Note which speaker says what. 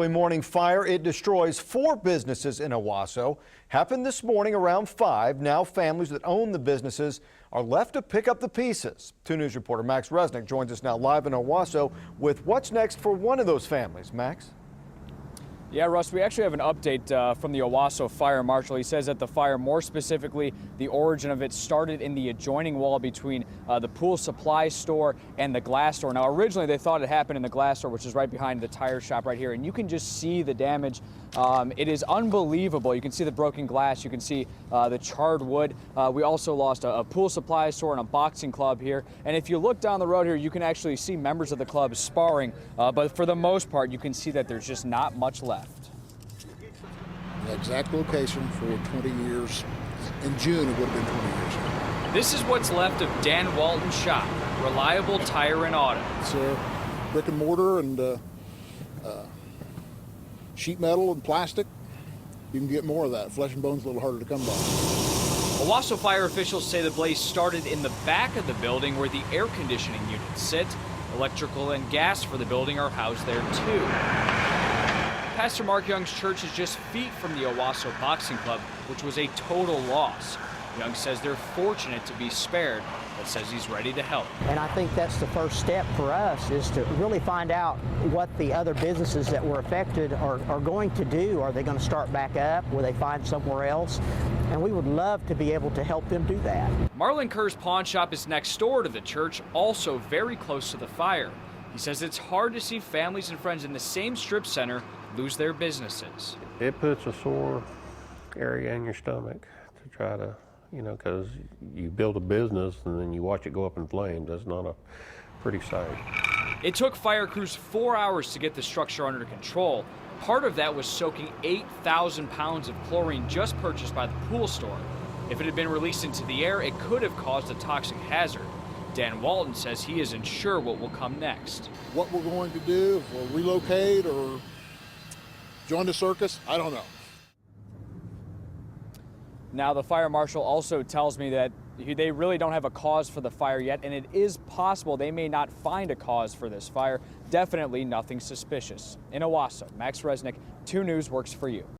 Speaker 1: early morning fire. It destroys 4 businesses in Owasso. Happened this morning around 5. Now families that own the businesses are left to pick up the pieces. 2 News reporter Max Resnick joins us now live in Owasso with what's next for one of those families. Max?
Speaker 2: Yeah, Russ, we actually have an update from the Owasso fire marshal. He says that the fire, more specifically, the origin of it started in the adjoining wall between the pool supply store and the glass store. Now, originally they thought it happened in the glass store, which is right behind the tire shop right here, and you can just see the damage. It is unbelievable. You can see the broken glass. You can see the charred wood. We also lost a pool supply store and a boxing club here. And if you look down the road here, you can actually see members of the club sparring. But for the most part, you can see that there's just not much left.
Speaker 3: The exact location for 20 years. In June, it would have been 20 years.
Speaker 2: This is what's left of Dan Walton's shop, Reliable Tire and Auto.
Speaker 3: It's brick and mortar and sheet metal and plastic. You can get more of that. Flesh and bone's a little harder to come by.
Speaker 2: Owasso fire officials say the blaze started in the back of the building where the air conditioning units sit. Electrical and gas for the building are housed there too. Pastor Mark Young's church is just feet from the Owasso Boxing Club, which was a total loss. Young says they're fortunate to be spared, but says he's ready to help.
Speaker 4: And I think that's the first step for us, is to really find out what the other businesses that were affected are going to do. Are they going to start back up? Will they find somewhere else? And we would love to be able to help them do that.
Speaker 2: Marlon Kerr's pawn shop is next door to the church, also very close to the fire. He says it's hard to see families and friends in the same strip center lose their businesses.
Speaker 5: It puts a sore area in your stomach to try to, because you build a business and then you watch it go up in flames. That's not a pretty sight.
Speaker 2: It took fire crews 4 hours to get the structure under control. Part of that was soaking 8,000 pounds of chlorine just purchased by the pool store. If it had been released into the air, it could have caused a toxic hazard. Dan Walton says he isn't sure what will come next.
Speaker 3: What we're going to do, if we'll relocate or join the circus, I don't know.
Speaker 2: Now, the fire marshal also tells me that they really don't have a cause for the fire yet, and it is possible they may not find a cause for this fire. Definitely nothing suspicious. In Owasso, Max Resnick, 2 News works for you.